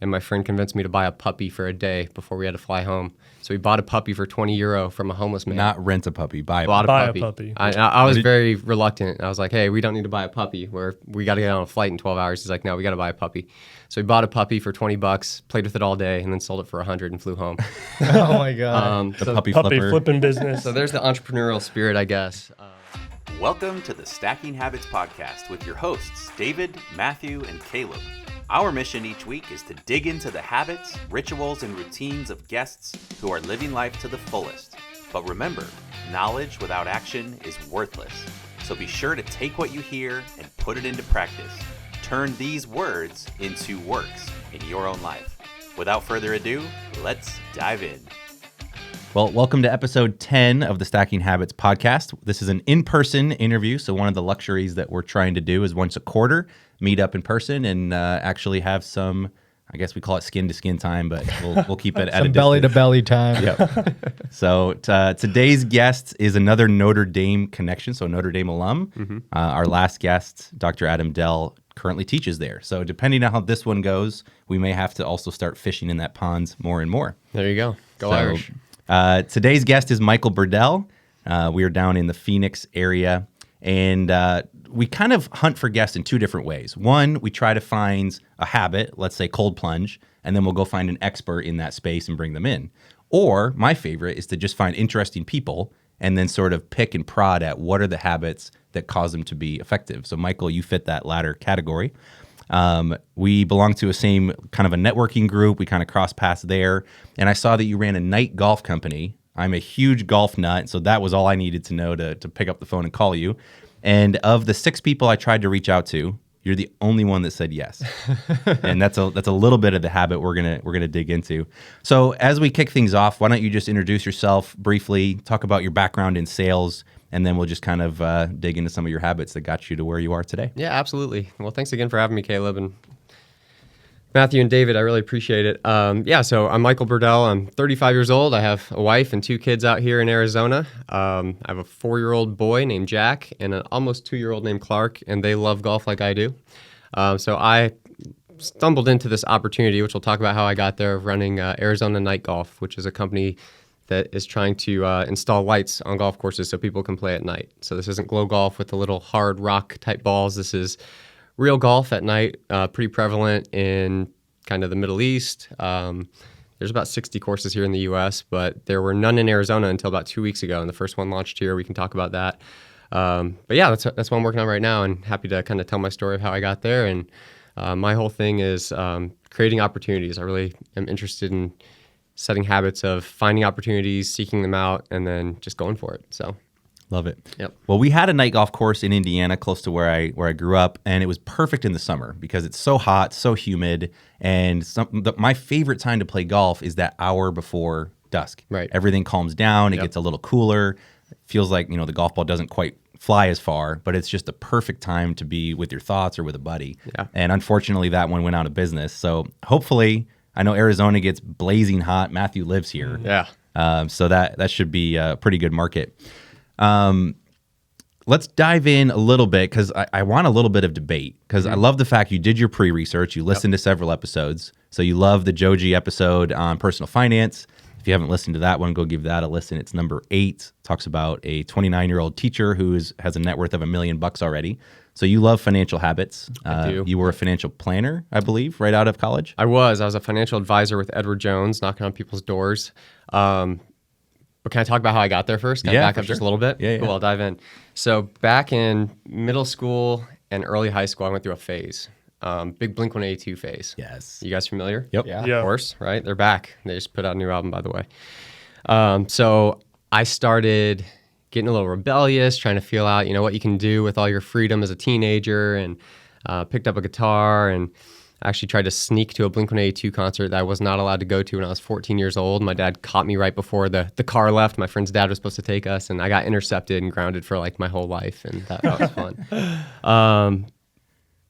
and my friend convinced me to buy a puppy for a day before we had to fly home. So we bought a puppy for €20 from a homeless man. Not rent a puppy, buy a puppy. I was very reluctant. I was like, hey, we don't need to buy a puppy. We got to get on a flight in 12 hours. He's like, no, we got to buy a puppy. So we bought a puppy for $20, played with it all day, and then sold it for $100 and flew home. Oh my God. The puppy flipping business. So there's the entrepreneurial spirit, I guess. Welcome to the Stacking Habits Podcast with your hosts, David, Matthew, and Caleb. Our mission each week is to dig into the habits, rituals, and routines of guests who are living life to the fullest. But remember, knowledge without action is worthless. So be sure to take what you hear and put it into practice. Turn these words into works in your own life. Without further ado, let's dive in. Well, welcome to episode 10 of the Stacking Habits podcast. This is an in-person interview, so one of the luxuries that we're trying to do is once a quarter, meet up in person and actually have some, I guess we call it skin-to-skin time, but we'll keep it at some belly-to-belly time. Yep. So today's guest is another Notre Dame connection, so Notre Dame alum. Mm-hmm. Our last guest, Dr. Adam Dell, currently teaches there. So depending on how this one goes, we may have to also start fishing in that pond more and more. There you go. Go Irish. Today's guest is Michael Burdell. We are down in the Phoenix area, and we kind of hunt for guests in two different ways. One, we try to find a habit, let's say cold plunge, and then we'll go find an expert in that space and bring them in. Or my favorite is to just find interesting people and then sort of pick and prod at what are the habits that cause them to be effective. So Michael, you fit that latter category. We belong to a same kind of a networking group. We kind of crossed paths there. And I saw that you ran a night golf company. I'm a huge golf nut, so that was all I needed to know to pick up the phone and call you. And of the 6 people I tried to reach out to, you're the only one that said yes. And that's a little bit of the habit we're gonna dig into. So as we kick things off, why don't you just introduce yourself briefly, talk about your background in sales, and then we'll just kind of dig into some of your habits that got you to where you are today. Yeah, absolutely. Well, thanks again for having me, Caleb, and Matthew and David. I really appreciate it. So I'm Michael Burdell. I'm 35 years old. I have a wife and 2 kids out here in Arizona. I have a 4-year-old boy named Jack and an almost 2-year-old named Clark, and they love golf like I do. So I stumbled into this opportunity, which we'll talk about how I got there, of running Arizona Night Golf, which is a company that is trying to install lights on golf courses so people can play at night. So this isn't glow golf with the little hard rock type balls. This is real golf at night, pretty prevalent in kind of the Middle East. There's about 60 courses here in the U.S., but there were none in Arizona until about 2 weeks ago, and the first one launched here. We can talk about that. But yeah, that's what I'm working on right now, and happy to kind of tell my story of how I got there. And my whole thing is creating opportunities. I really am interested in setting habits of finding opportunities, seeking them out, and then just going for it. So. Love it. Yep. Well, we had a night golf course in Indiana, close to where I grew up, and it was perfect in the summer because it's so hot, so humid, and my favorite time to play golf is that hour before dusk. Right. Everything calms down. It gets a little cooler. It feels like the golf ball doesn't quite fly as far, but it's just the perfect time to be with your thoughts or with a buddy. Yeah. And unfortunately, that one went out of business. So hopefully, I know Arizona gets blazing hot. Matthew lives here. Yeah. So that should be a pretty good market. Let's dive in a little bit because I want a little bit of debate because I love the fact you did your pre-research. You listened to several episodes. So you love the Joji episode on personal finance. If you haven't listened to that one, go give that a listen. It's number 8. Talks about a 29-year-old teacher who has a net worth of $1 million already. So you love financial habits. I do. You were a financial planner, I believe, right out of college? I was a financial advisor with Edward Jones, knocking on people's doors. But can I talk about how I got there first? Can I back up just a little bit? Yeah. Cool, I'll dive in. So back in middle school and early high school, I went through a phase. Big Blink-182 phase. Yes. You guys familiar? Yep. Yeah. Of course, right? They're back. They just put out a new album, by the way. So I started getting a little rebellious, trying to feel out, what you can do with all your freedom as a teenager, and picked up a guitar and actually tried to sneak to a Blink-182 concert that I was not allowed to go to when I was 14 years old. My dad caught me right before the car left. My friend's dad was supposed to take us, and I got intercepted and grounded for like my whole life, and that was fun.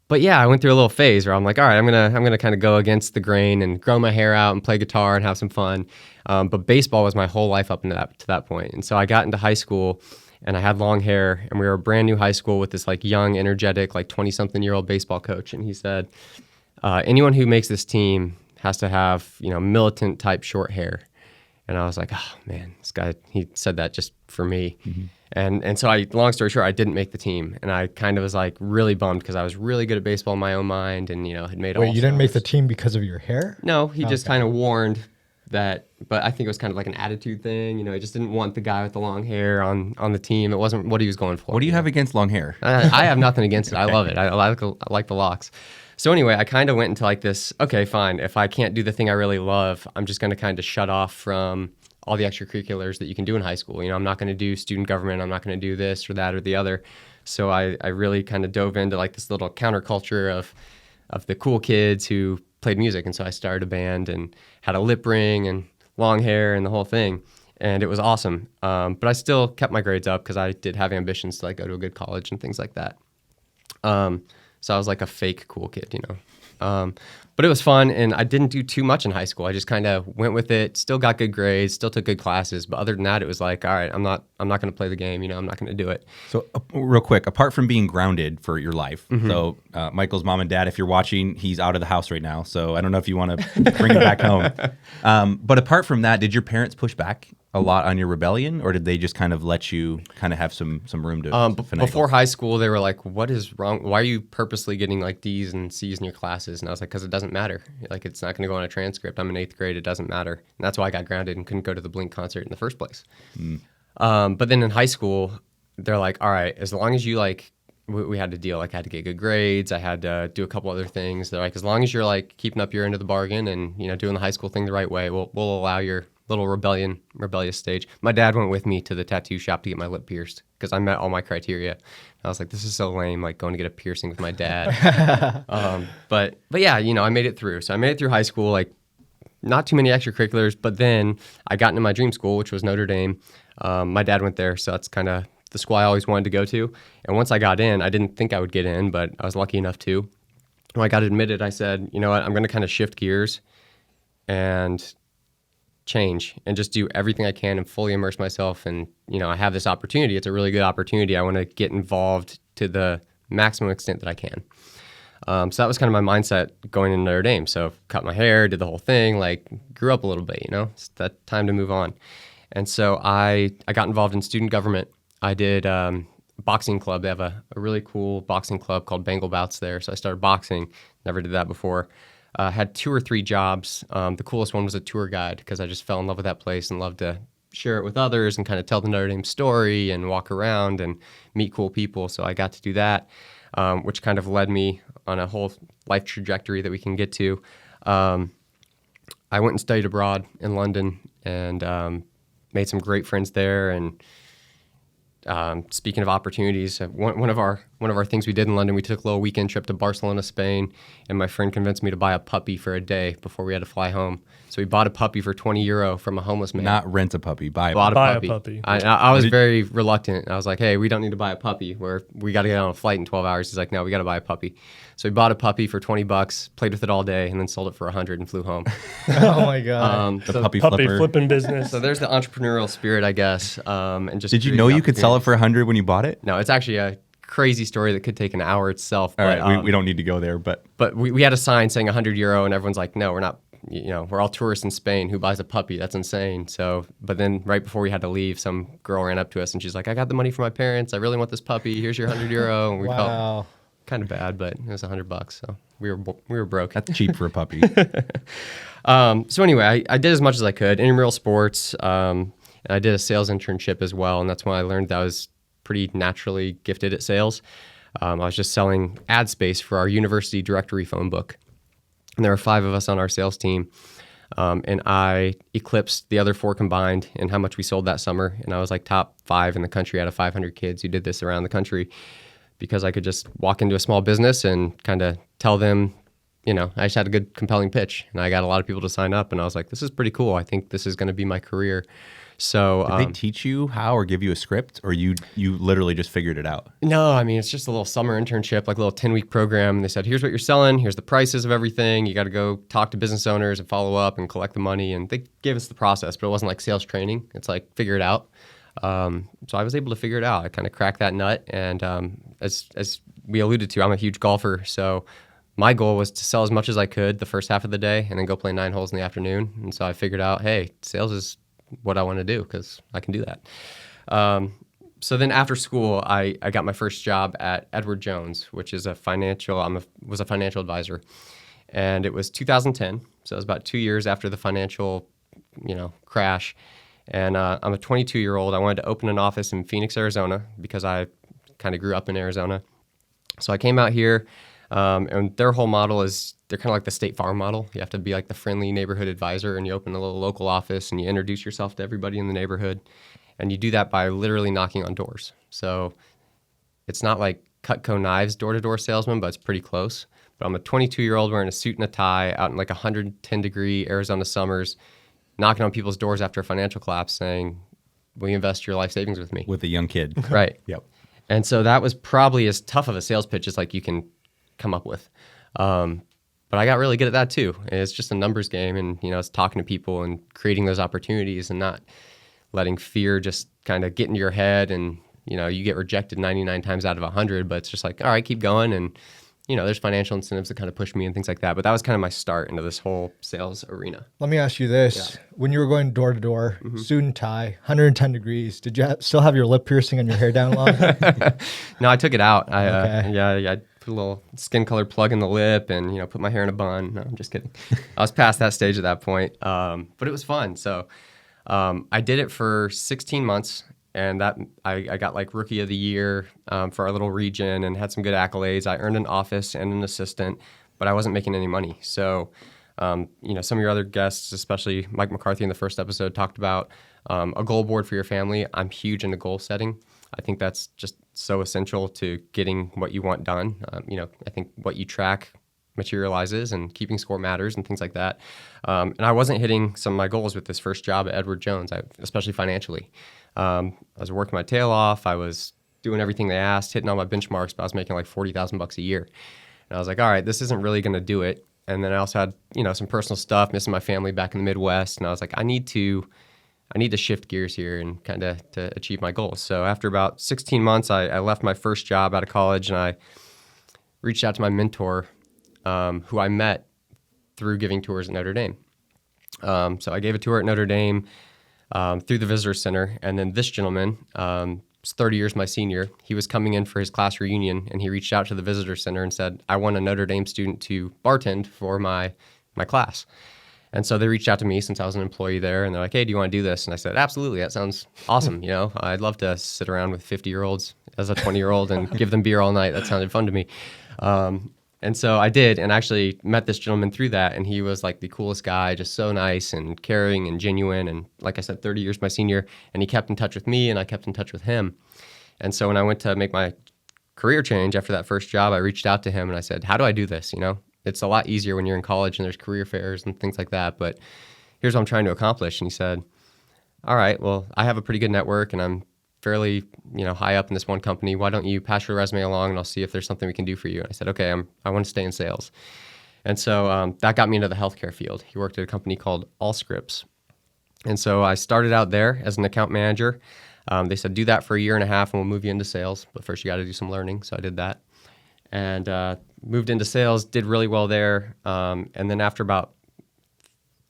But yeah, I went through a little phase where I'm like, all right, I'm gonna kind of go against the grain and grow my hair out and play guitar and have some fun. But baseball was my whole life up to that point. And so I got into high school and I had long hair, and we were a brand new high school with this like young, energetic, like 20-something-year-old baseball coach. And he said, anyone who makes this team has to have, militant type short hair. And I was like, oh man, this guy, he said that just for me. And so long story short, I didn't make the team. And I kind of was like really bummed because I was really good at baseball in my own mind and, had made all. Wait, you didn't make the team because of your hair? No, he just kind of warned that, but I think it was kind of like an attitude thing. He just didn't want the guy with the long hair on the team. It wasn't what he was going for. What do you have against long hair? I have nothing against it. I love it. I like the locks. So anyway, I kind of went into like this, okay, fine. If I can't do the thing I really love, I'm just going to kind of shut off from all the extracurriculars that you can do in high school. I'm not going to do student government. I'm not going to do this or that or the other. So I really kind of dove into like this little counterculture of the cool kids who played music. And so I started a band and had a lip ring and long hair and the whole thing. And it was awesome. But I still kept my grades up because I did have ambitions to like go to a good college and things like that. So I was like a fake cool kid, but it was fun, and I didn't do too much in high school. I just kind of went with it, still got good grades, still took good classes. But other than that, it was like, all right, I'm not going to play the game. I'm not going to do it. So real quick, apart from being grounded for your life, so Michael's mom and dad, if you're watching, he's out of the house right now. So I don't know if you want to bring him back home. But apart from that, did your parents push back a lot on your rebellion, or did they just kind of let you kind of have some room to finagle? Before high school, they were like, what is wrong? Why are you purposely getting like D's and C's in your classes? And I was like, because it doesn't matter. Like, it's not going to go on a transcript. I'm in 8th grade. It doesn't matter. And that's why I got grounded and couldn't go to the Blink concert in the first place. But then in high school, they're like, all right, as long as you like, we had to deal. Like, I had to get good grades. I had to do a couple other things. They're like, as long as you're like keeping up your end of the bargain and, doing the high school thing the right way, we'll allow your little rebellious stage. My dad went with me to the tattoo shop to get my lip pierced because I met all my criteria. I was like, this is so lame, like going to get a piercing with my dad. But yeah, I made it through. So I made it through high school, like not too many extracurriculars, but then I got into my dream school, which was Notre Dame. My dad went there, so that's kind of the school I always wanted to go to. And once I got in, I didn't think I would get in, but I was lucky enough to. When I got admitted, I said, you know what, I'm going to kind of shift gears and change and just do everything I can and fully immerse myself. And, I have this opportunity. It's a really good opportunity. I want to get involved to the maximum extent that I can. So that was kind of my mindset going into Notre Dame. So cut my hair, did the whole thing, like grew up a little bit, it's that time to move on. And so I got involved in student government. I did boxing club. They have a really cool boxing club called Bengal Bouts there. So I started boxing. Never did that before. Had 2 or 3 jobs. The coolest one was a tour guide because I just fell in love with that place and loved to share it with others and kind of tell the Notre Dame story and walk around and meet cool people. So I got to do that, which kind of led me on a whole life trajectory that we can get to. I went and studied abroad in London and made some great friends there. And speaking of opportunities, one of our things we did in London, we took a little weekend trip to Barcelona, Spain, and my friend convinced me to buy a puppy for a day before we had to fly home. So we bought a puppy for €20 from a homeless man. Not rent a puppy, buy a puppy. I was very reluctant. I was like, hey, we don't need to buy a puppy. We got to get on a flight in 12 hours. He's like, no, we got to buy a puppy. So we bought a puppy for $20, played with it all day, and then sold it for $100 and flew home. Oh my God. The puppy Puppy flipping business. So there's the entrepreneurial spirit, I guess. And just Did you know you could sell it for $100 when you bought it? No, it's actually a crazy story that could take an hour itself. All right, we don't need to go there, but we had a sign saying €100, and everyone's like, no, we're not. We're all tourists in Spain. Who buys a puppy? That's insane. So, but then right before we had to leave, some girl ran up to us and she's like, I got the money from my parents. I really want this puppy. Here's your €100. And we felt kind of bad, but it was $100. So we were broke. That's cheap for a puppy. So anyway, I did as much as I could, intramural sports, and I did a sales internship as well. And that's when I learned that I was pretty naturally gifted at sales. I was just selling ad space for our university directory phone book. And there were 5 of us on our sales team. And I eclipsed the other 4 combined in how much we sold that summer. And I was like top 5 in the country out of 500 kids who did this around the country because I could just walk into a small business and kind of tell them, I just had a good compelling pitch. And I got a lot of people to sign up. And I was like, this is pretty cool. I think this is going to be my career. So did they teach you how or give you a script, or you literally just figured it out? No, I mean, it's just a little summer internship, like a little 10-week program. And they said, here's what you're selling. Here's the prices of everything. You got to go talk to business owners and follow up and collect the money. And they gave us the process, but it wasn't like sales training. It's like, figure it out. So I was able to figure it out. I kind of cracked that nut. And as we alluded to, I'm a huge golfer. So my goal was to sell as much as I could the first half of the day and then go play 9 holes in the afternoon. And so I figured out, hey, sales is what I want to do because I can do that. So then after school, I got my first job at Edward Jones, which is was a financial advisor. And it was 2010. So it was about 2 years after the financial, crash. And I'm a 22-year-old. I wanted to open an office in Phoenix, Arizona, because I kind of grew up in Arizona. So I came out here, and their whole model is they're kind of like the State Farm model. You have to be like the friendly neighborhood advisor, and you open a little local office, and you introduce yourself to everybody in the neighborhood. And you do that by literally knocking on doors. So it's not like Cutco Knives door-to-door salesman, but it's pretty close. But I'm a 22-year-old wearing a suit and a tie out in like 110-degree Arizona summers, knocking on people's doors after a financial collapse saying, will you invest your life savings with me? With a young kid. Right. Yep. And so that was probably as tough of a sales pitch as like you can come up with. But I got really good at that too. It's just a numbers game, and it's talking to people and creating those opportunities and not letting fear just kind of get into your head, and you get rejected 99 times out of 100, but it's just like, all right, keep going. And there's financial incentives that kind of push me and things like that. But that was kind of my start into this whole sales arena. Let me ask you this. Yeah. When you were going door to door, suit and tie, 110 degrees, did you still have your lip piercing and your hair down long? No, I took it out. Okay. I put a little skin color plug in the lip and, put my hair in a bun. No, I'm just kidding. I was past that stage at that point. But it was fun. So I did it for 16 months. And that I got like Rookie of the Year for our little region and had some good accolades. I earned an office and an assistant, but I wasn't making any money. So, some of your other guests, especially Mike McCarthy in the first episode, talked about a goal board for your family. I'm huge into goal setting. I think that's just so essential to getting what you want done. I think what you track materializes, and keeping score matters and things like that. And I wasn't hitting some of my goals with this first job at Edward Jones, especially financially. I was working my tail off. I was doing everything they asked, hitting all my benchmarks, but I was making like $40,000 a year. And I was like, all right, this isn't really going to do it. And then I also had, some personal stuff, missing my family back in the Midwest. And I was like, I need to shift gears here and kind of to achieve my goals. So after about 16 months, I left my first job out of college, and I reached out to my mentor, who I met through giving tours at Notre Dame. So I gave a tour at Notre Dame through the visitor center, and then this gentleman, was 30 years my senior. He was coming in for his class reunion, and he reached out to the visitor center and said, I want a Notre Dame student to bartend for my class. And so they reached out to me since I was an employee there, and they're like, hey, do you want to do this? And I said, absolutely, that sounds awesome. I'd love to sit around with 50-year-olds as a 20-year-old and give them beer all night. That sounded fun to me. And so I did, and actually met this gentleman through that, and he was like the coolest guy, just so nice and caring and genuine, and like I said, 30 years my senior, and he kept in touch with me, and I kept in touch with him. And so when I went to make my career change after that first job, I reached out to him, and I said, how do I do this? It's a lot easier when you're in college and there's career fairs and things like that, but here's what I'm trying to accomplish. And he said, all right, well, I have a pretty good network, and I'm fairly, high up in this one company. Why don't you pass your resume along, and I'll see if there's something we can do for you? And I said, okay, I want to stay in sales. And so that got me into the healthcare field. He worked at a company called Allscripts. And so I started out there as an account manager. They said, do that for a year and a half and we'll move you into sales. But first you got to do some learning. So I did that and moved into sales, did really well there. And then after about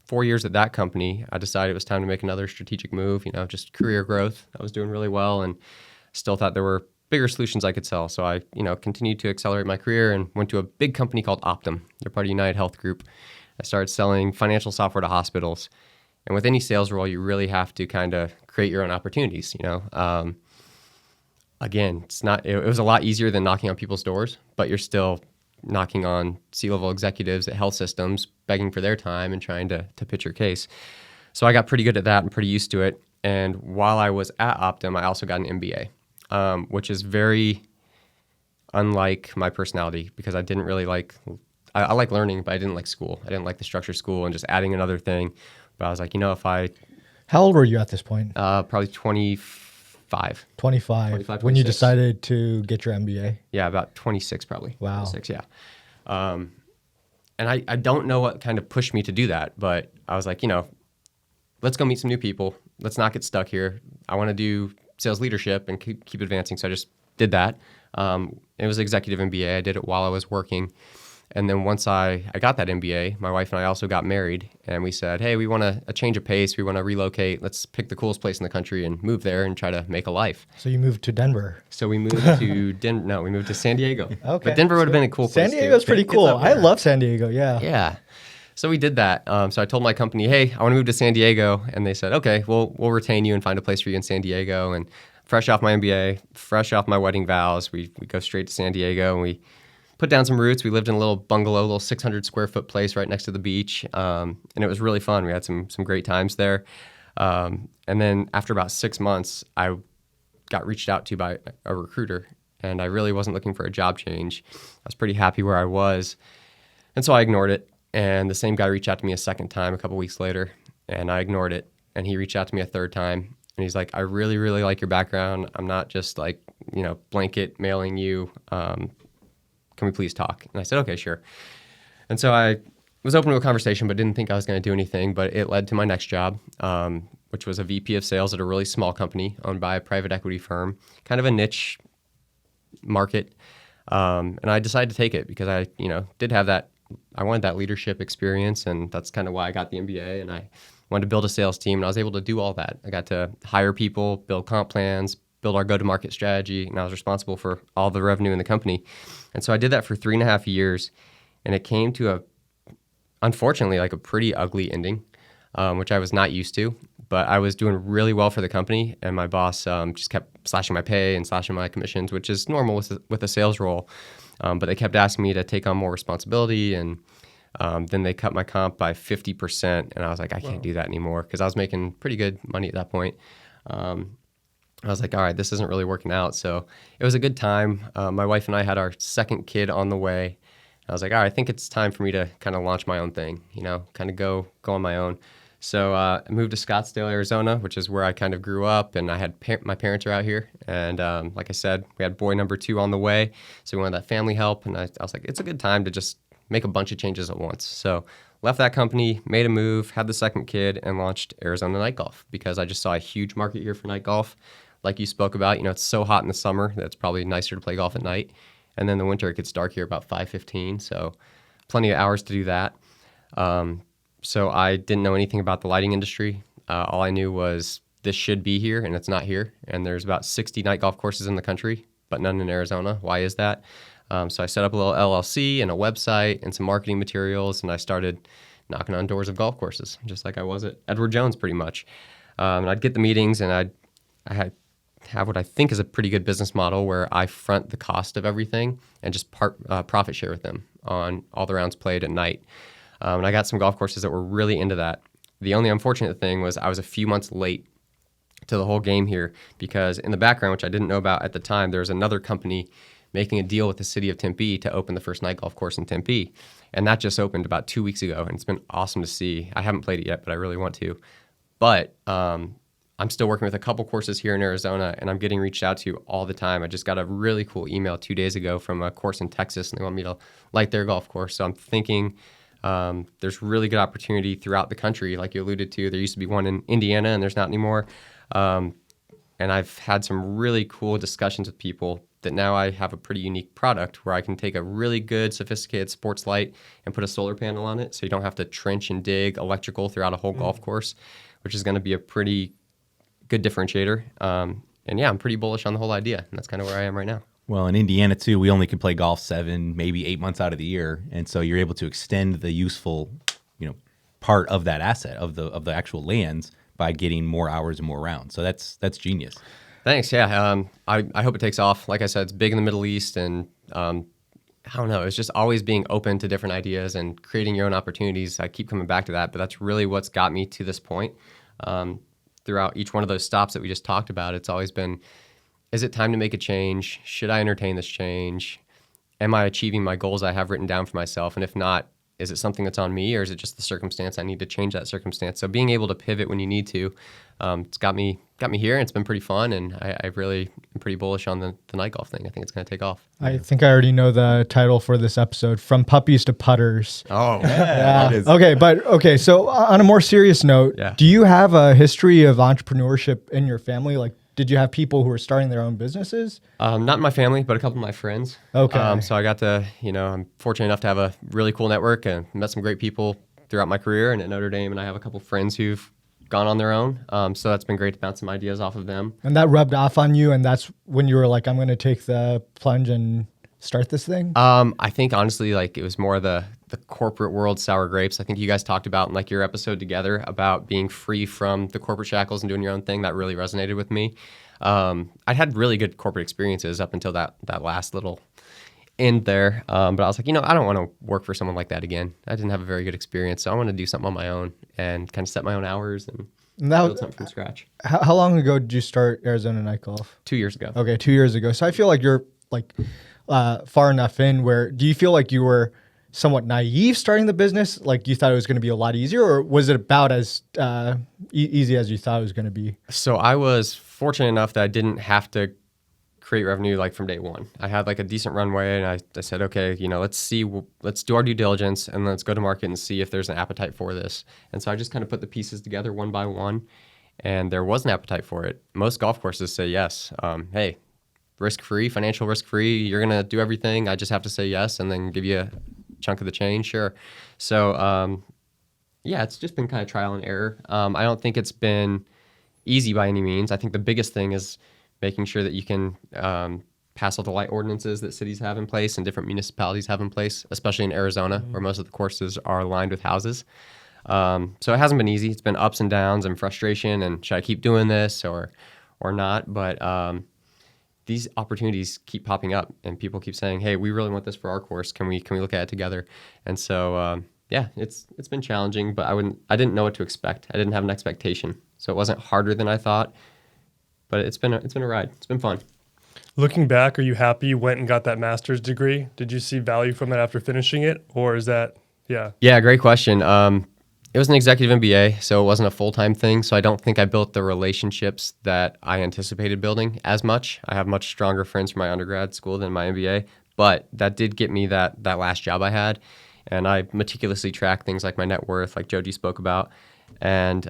4 years at that company, I decided it was time to make another strategic move, just career growth. I was doing really well and still thought there were bigger solutions I could sell. So I, continued to accelerate my career and went to a big company called Optum. They're part of United Health Group. I started selling financial software to hospitals. And with any sales role, you really have to kind of create your own opportunities, Again, it was a lot easier than knocking on people's doors, but you're still knocking on C-level executives at health systems, begging for their time and trying to pitch your case. So I got pretty good at that and pretty used to it. And while I was at Optum, I also got an MBA, which is very unlike my personality because I didn't really I like learning, but I didn't like school. I didn't like the structure of school and just adding another thing. But I was like, if I... How old were you at this point? Probably 25. 25. When you decided to get your MBA? Yeah, about 26 probably. Wow. 26, yeah. And I don't know what kind of pushed me to do that, but I was like, let's go meet some new people. Let's not get stuck here. I want to do sales leadership and keep advancing. So I just did that. It was executive MBA. I did it while I was working. And then once I got that MBA, my wife and I also got married, and we said, hey, we want a change of pace. We want to relocate. Let's pick the coolest place in the country and move there and try to make a life. So you moved to Denver. So we moved to No, we moved to San Diego. Okay. But Denver would have been a cool place. San Diego's pretty cool. I love San Diego. Yeah. Yeah. So we did that. So I told my company, hey, I want to move to San Diego. And they said, okay, we'll retain you and find a place for you in San Diego. And fresh off my MBA, fresh off my wedding vows, we go straight to San Diego, and we put down some roots. We lived in a little bungalow, a little 600 square foot place right next to the beach. And it was really fun. We had some great times there. And then after about 6 months, I got reached out to by a recruiter, and I really wasn't looking for a job change. I was pretty happy where I was. And so I ignored it. And the same guy reached out to me a second time a couple weeks later, and I ignored it. And he reached out to me a third time, and he's like, I really, really like your background. I'm not just like, blanket mailing you. Can we please talk? And I said, okay, sure. And so I was open to a conversation, but didn't think I was going to do anything. But it led to my next job, which was a VP of sales at a really small company owned by a private equity firm, kind of a niche market. And I decided to take it because I, did have that. I wanted that leadership experience, and that's kind of why I got the MBA. And I wanted to build a sales team, and I was able to do all that. I got to hire people, build comp plans, build our go-to-market strategy, and I was responsible for all the revenue in the company. And so I did that for 3.5 years, and it came to unfortunately, like a pretty ugly ending, which I was not used to. But I was doing really well for the company, and my boss just kept slashing my pay and slashing my commissions, which is normal with a sales role. But they kept asking me to take on more responsibility, and then they cut my comp by 50%, and I was like, I can't do that anymore, because I was making pretty good money at that point. I was like, all right, this isn't really working out. So it was a good time. My wife and I had our second kid on the way. I was like, all right, I think it's time for me to kind of launch my own thing, kind of go on my own. So I moved to Scottsdale, Arizona, which is where I kind of grew up, and I had my parents are out here. And like I said, we had boy number 2 on the way, so we wanted that family help. And I was like, it's a good time to just make a bunch of changes at once. So left that company, made a move, had the second kid, and launched Arizona Night Golf because I just saw a huge market here for night golf. Like you spoke about, it's so hot in the summer that it's probably nicer to play golf at night. And then in the winter, it gets dark here about 5:15, so plenty of hours to do that. So I didn't know anything about the lighting industry. All I knew was this should be here, and it's not here. And there's about 60 night golf courses in the country, but none in Arizona. Why is that? So I set up a little LLC and a website and some marketing materials, and I started knocking on doors of golf courses, just like I was at Edward Jones pretty much. And I'd get the meetings, and I have what I think is a pretty good business model where I front the cost of everything and just profit share with them on all the rounds played at night. And I got some golf courses that were really into that. The only unfortunate thing was I was a few months late to the whole game here because in the background, which I didn't know about at the time, there was another company making a deal with the city of Tempe to open the first night golf course in Tempe. And that just opened about 2 weeks ago, and it's been awesome to see. I haven't played it yet, but I really want to. But I'm still working with a couple courses here in Arizona, and I'm getting reached out to all the time. I just got a really cool email 2 days ago from a course in Texas, and they want me to light their golf course. So I'm thinking there's really good opportunity throughout the country. Like you alluded to, there used to be one in Indiana, and there's not anymore. And I've had some really cool discussions with people that now I have a pretty unique product where I can take a really good, sophisticated sports light and put a solar panel on it, so you don't have to trench and dig electrical throughout a whole golf course, which is going to be a pretty good differentiator. And yeah, I'm pretty bullish on the whole idea, and that's kind of where I am right now. Well, in Indiana too, we only can play golf 7, maybe 8 months out of the year, and so you're able to extend the useful, part of that asset of the actual lands by getting more hours and more rounds. So that's genius. Thanks. Yeah, I hope it takes off. Like I said, it's big in the Middle East, and I don't know. It's just always being open to different ideas and creating your own opportunities. I keep coming back to that, but that's really what's got me to this point. Throughout each one of those stops that we just talked about, it's always been, is it time to make a change? Should I entertain this change? Am I achieving my goals I have written down for myself? And if not, is it something that's on me, or is it just the circumstance? I need to change that circumstance. So being able to pivot when you need to, it's got me here, and it's been pretty fun. And I really am pretty bullish on the night golf thing. I think it's going to take off. I think I already know the title for this episode: From Puppies to Putters. Oh, yeah. Okay. So on a more serious note, do you have a history of entrepreneurship in your family? Like did you have people who were starting their own businesses? Not in my family, but a couple of my friends. Okay. So I got to, I'm fortunate enough to have a really cool network and met some great people throughout my career and at Notre Dame. And I have a couple of friends who've gone on their own. So that's been great to bounce some ideas off of them. And that rubbed off on you, and that's when you were like, I'm going to take the plunge and start this thing? I think honestly, like it was more the corporate world sour grapes. I think you guys talked about in like your episode together about being free from the corporate shackles and doing your own thing. That really resonated with me. I'd had really good corporate experiences up until that last little end there. But I was like, I don't want to work for someone like that again. I didn't have a very good experience. So I want to do something on my own and kind of set my own hours and build something from scratch. How long ago did you start Arizona Night Golf? 2 years ago. Okay, 2 years ago. So I feel like you're like far enough in where, do you feel like you were somewhat naive starting the business? Like you thought it was going to be a lot easier, or was it about as easy as you thought it was going to be? So I was fortunate enough that I didn't have to create revenue like from day one. I had like a decent runway, and I said, okay, let's do our due diligence and let's go to market and see if there's an appetite for this. And so I just kind of put the pieces together one by one, and there was an appetite for it. Most golf courses say yes. Hey, risk-free, financial risk-free, you're going to do everything. I just have to say yes and then give you a chunk of the change. Sure. So, it's just been kind of trial and error. I don't think it's been easy by any means. I think the biggest thing is making sure that you can pass all the light ordinances that cities have in place and different municipalities have in place, especially in Arizona, where most of the courses are lined with houses. So it hasn't been easy. It's been ups and downs and frustration and should I keep doing this or not? But these opportunities keep popping up and people keep saying, hey, we really want this for our course. Can we look at it together? And so, it's been challenging, but I didn't know what to expect. I didn't have an expectation. So it wasn't harder than I thought, but it's been a ride. It's been fun. Looking back, are you happy you went and got that master's degree? Did you see value from it after finishing it? Or is that, yeah? Yeah, great question. It was an executive MBA, so it wasn't a full-time thing. So I don't think I built the relationships that I anticipated building as much. I have much stronger friends from my undergrad school than my MBA, but that did get me that last job I had. And I meticulously tracked things like my net worth, like Joji spoke about. And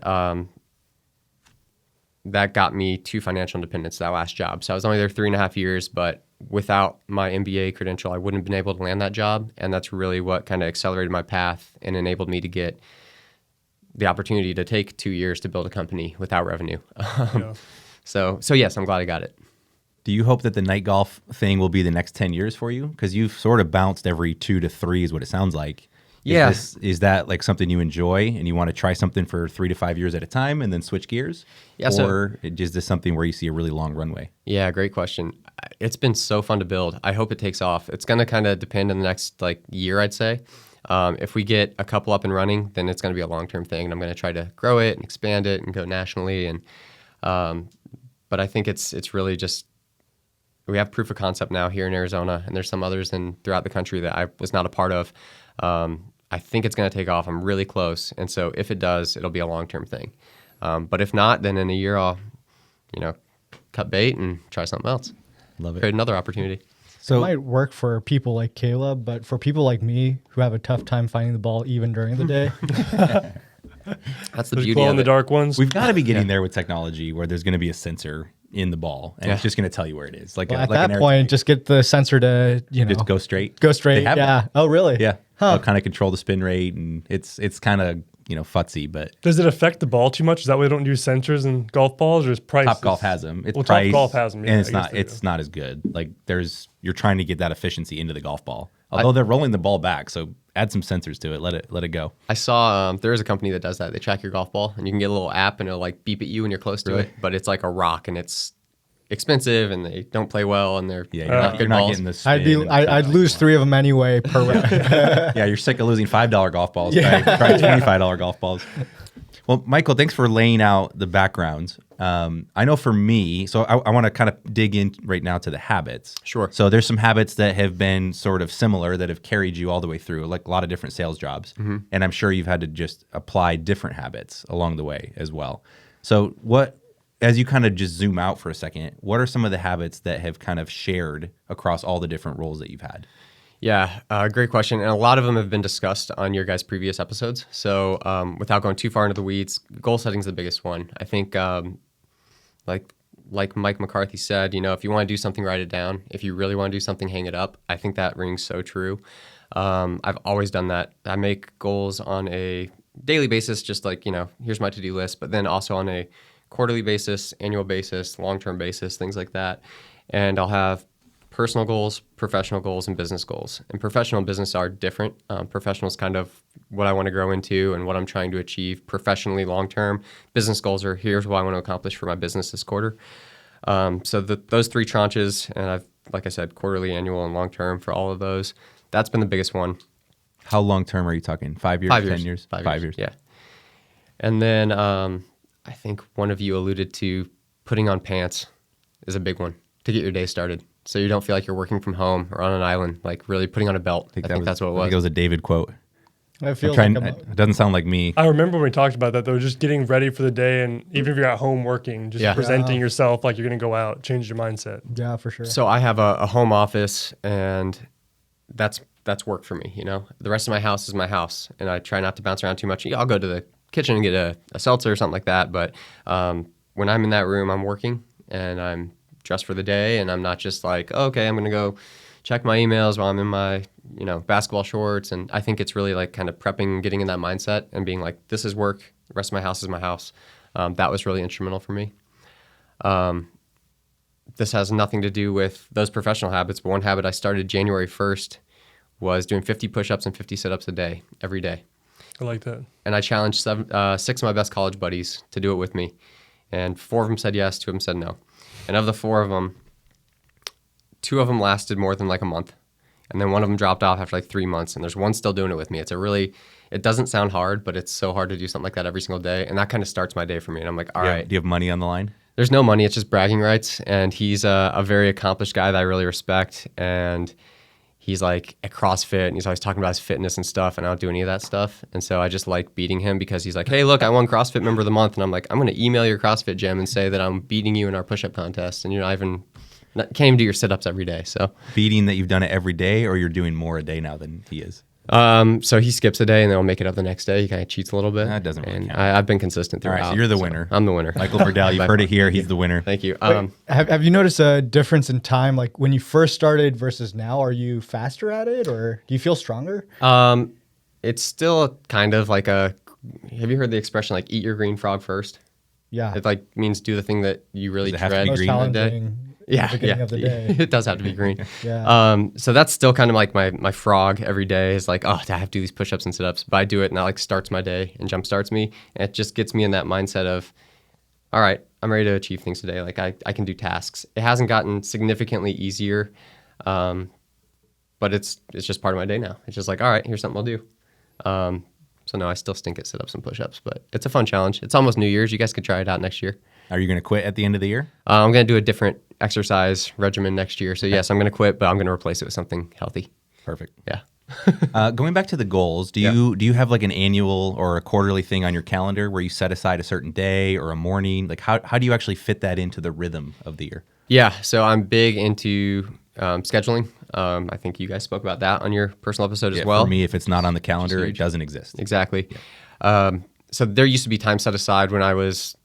that got me to financial independence, that last job. So I was only there 3.5 years, but without my MBA credential, I wouldn't have been able to land that job. And that's really what kind of accelerated my path and enabled me to get the opportunity to take 2 years to build a company without revenue. So yes, I'm glad I got it. Do you hope that the night golf thing will be the next 10 years for you? Because you've sort of bounced every 2 to 3 is what it sounds like. Yeah. Is that like something you enjoy and you want to try something for 3 to 5 years at a time and then switch gears? Yeah. Or is this something where you see a really long runway? Yeah, great question. It's been so fun to build. I hope it takes off. It's going to kind of depend on the next year, I'd say. If we get a couple up and running, then it's going to be a long-term thing, and I'm going to try to grow it and expand it and go nationally. And but I think it's really just we have proof of concept now here in Arizona, and there's some others throughout the country that I was not a part of. I think it's going to take off. I'm really close, and so if it does, it'll be a long-term thing. But if not, then in a year I'll, cut bait and try something else. Love it. Create another opportunity. So it might work for people like Caleb, but for people like me who have a tough time finding the ball even during the day. That's the Those beauty glow of in the it. dark ones. We've got to be getting there with technology where there's going to be a sensor in the ball and it's just going to tell you where it is. Like Well, at that point, just get the sensor to, just go straight. Go straight. They have Yeah. it. Oh, really? Yeah. Huh. They'll kind of control the spin rate, and it's kind of futsy, but Does it affect the ball too much? Is that why they don't use sensors in golf balls, or is price? Top Golf has them. It's Well, price, Top Golf has them, yeah, and I guess they it's do. not as good. Like you're trying to get that efficiency into the golf ball. Although they're rolling the ball back, so add some sensors to it. Let it go. I saw there is a company that does that. They track your golf ball, and you can get a little app, and it'll beep at you when you're close to Really? it. But it's like a rock, and it's expensive, and they don't play well, and they're Yeah, not good you're not balls. getting the spin. I'd lose 3 of them anyway per round. Yeah, you're sick of losing $5 golf balls. Try $25 golf balls. Well, Michael, thanks for laying out the backgrounds. I know for me, so I want to kind of dig in right now to the habits. Sure. So there's some habits that have been sort of similar that have carried you all the way through, like a lot of different sales jobs. Mm-hmm. And I'm sure you've had to just apply different habits along the way as well. So as you kind of just zoom out for a second, what are some of the habits that have kind of shared across all the different roles that you've had? Yeah, great question. And a lot of them have been discussed on your guys' previous episodes. So without going too far into the weeds, goal setting is the biggest one. I think like Mike McCarthy said, if you want to do something, write it down. If you really want to do something, hang it up. I think that rings so true. I've always done that. I make goals on a daily basis, just like, here's my to-do list, but then also on a quarterly basis, annual basis, long-term basis, things like that. And I'll have personal goals, professional goals, and business goals. And professional and business are different. Professional is kind of what I want to grow into and what I'm trying to achieve professionally long-term. Business goals are here's what I want to accomplish for my business this quarter. So those three tranches, and I've, like I said, quarterly, annual, and long-term for all of those. That's been the biggest one. How long term are you talking? 5 years, 5 years. 10 years? 5 years. Yeah. And then I think one of you alluded to putting on pants is a big one to get your day started. So you don't feel like you're working from home or on an island, like really putting on a belt. I think that's what it was. I think it was a David quote. It doesn't sound like me. I remember when we talked about that, though, just getting ready for the day. And even if you're at home working, just presenting yourself like you're going to go out, change your mindset. Yeah, for sure. So I have a home office, and that's work for me. The rest of my house is my house, and I try not to bounce around too much. I'll go to the kitchen and get a seltzer or something like that. But when I'm in that room, I'm working, and I'm dressed for the day, and I'm not just like, okay, I'm going to go check my emails while I'm in my, basketball shorts. And I think it's really like kind of prepping, getting in that mindset and being like, this is work. The rest of my house is my house. That was really instrumental for me. This has nothing to do with those professional habits, but one habit I started January 1st was doing 50 push-ups and 50 sit-ups a day, every day. I like that. And I challenged 6 of my best college buddies to do it with me. And 4 of them said yes, 2 of them said no. And of the 4 of them, 2 of them lasted more than like a month. And then one of them dropped off after like 3 months. And there's one still doing it with me. It doesn't sound hard, but it's so hard to do something like that every single day. And that kind of starts my day for me. And I'm like, all right. Do you have money on the line? There's no money. It's just bragging rights. And he's a very accomplished guy that I really respect. And he's like at CrossFit, and he's always talking about his fitness and stuff, and I don't do any of that stuff. And so I just like beating him because he's like, hey, look, I won CrossFit Member of the Month. And I'm like, I'm going to email your CrossFit gym and say that I'm beating you in our push-up contest. And you're can't even do your sit-ups every day. So beating that you've done it every day, or you're doing more a day now than he is? So he skips a day, and then I'll make it up the next day. He kind of cheats a little bit. That doesn't really count. I've been consistent throughout. All right, so you're the winner. I'm the winner. Michael Burdell, you've heard it here. He's the winner. Thank you. Have you noticed a difference in time, like when you first started versus now? Are you faster at it, or do you feel stronger? It's still kind of like have you heard the expression like eat your green frog first? Yeah. It like means do the thing that you really Does it have to dread be in green? the day. Yeah, Of the day. It does have to be green. Yeah. So that's still kind of like my frog every day is like, oh, I have to do these push-ups and sit-ups. But I do it, and that like starts my day and jump starts me. And it just gets me in that mindset of, all right, I'm ready to achieve things today. Like I can do tasks. It hasn't gotten significantly easier, but it's just part of my day now. It's just like, all right, here's something I'll do. So no, I still stink at sit-ups and push-ups, but it's a fun challenge. It's almost New Year's. You guys could try it out next year. Are you going to quit at the end of the year? I'm going to do a different exercise regimen next year. So yes, I'm going to quit, but I'm going to replace it with something healthy. Perfect. Yeah. Going back to the goals, do you have like an annual or a quarterly thing on your calendar where you set aside a certain day or a morning? Like how do you actually fit that into the rhythm of the year? Yeah. So I'm big into scheduling. I think you guys spoke about that on your personal episode as well. For me, if it's not on the calendar, it doesn't exist. Exactly. Yeah. So there used to be time set aside when I was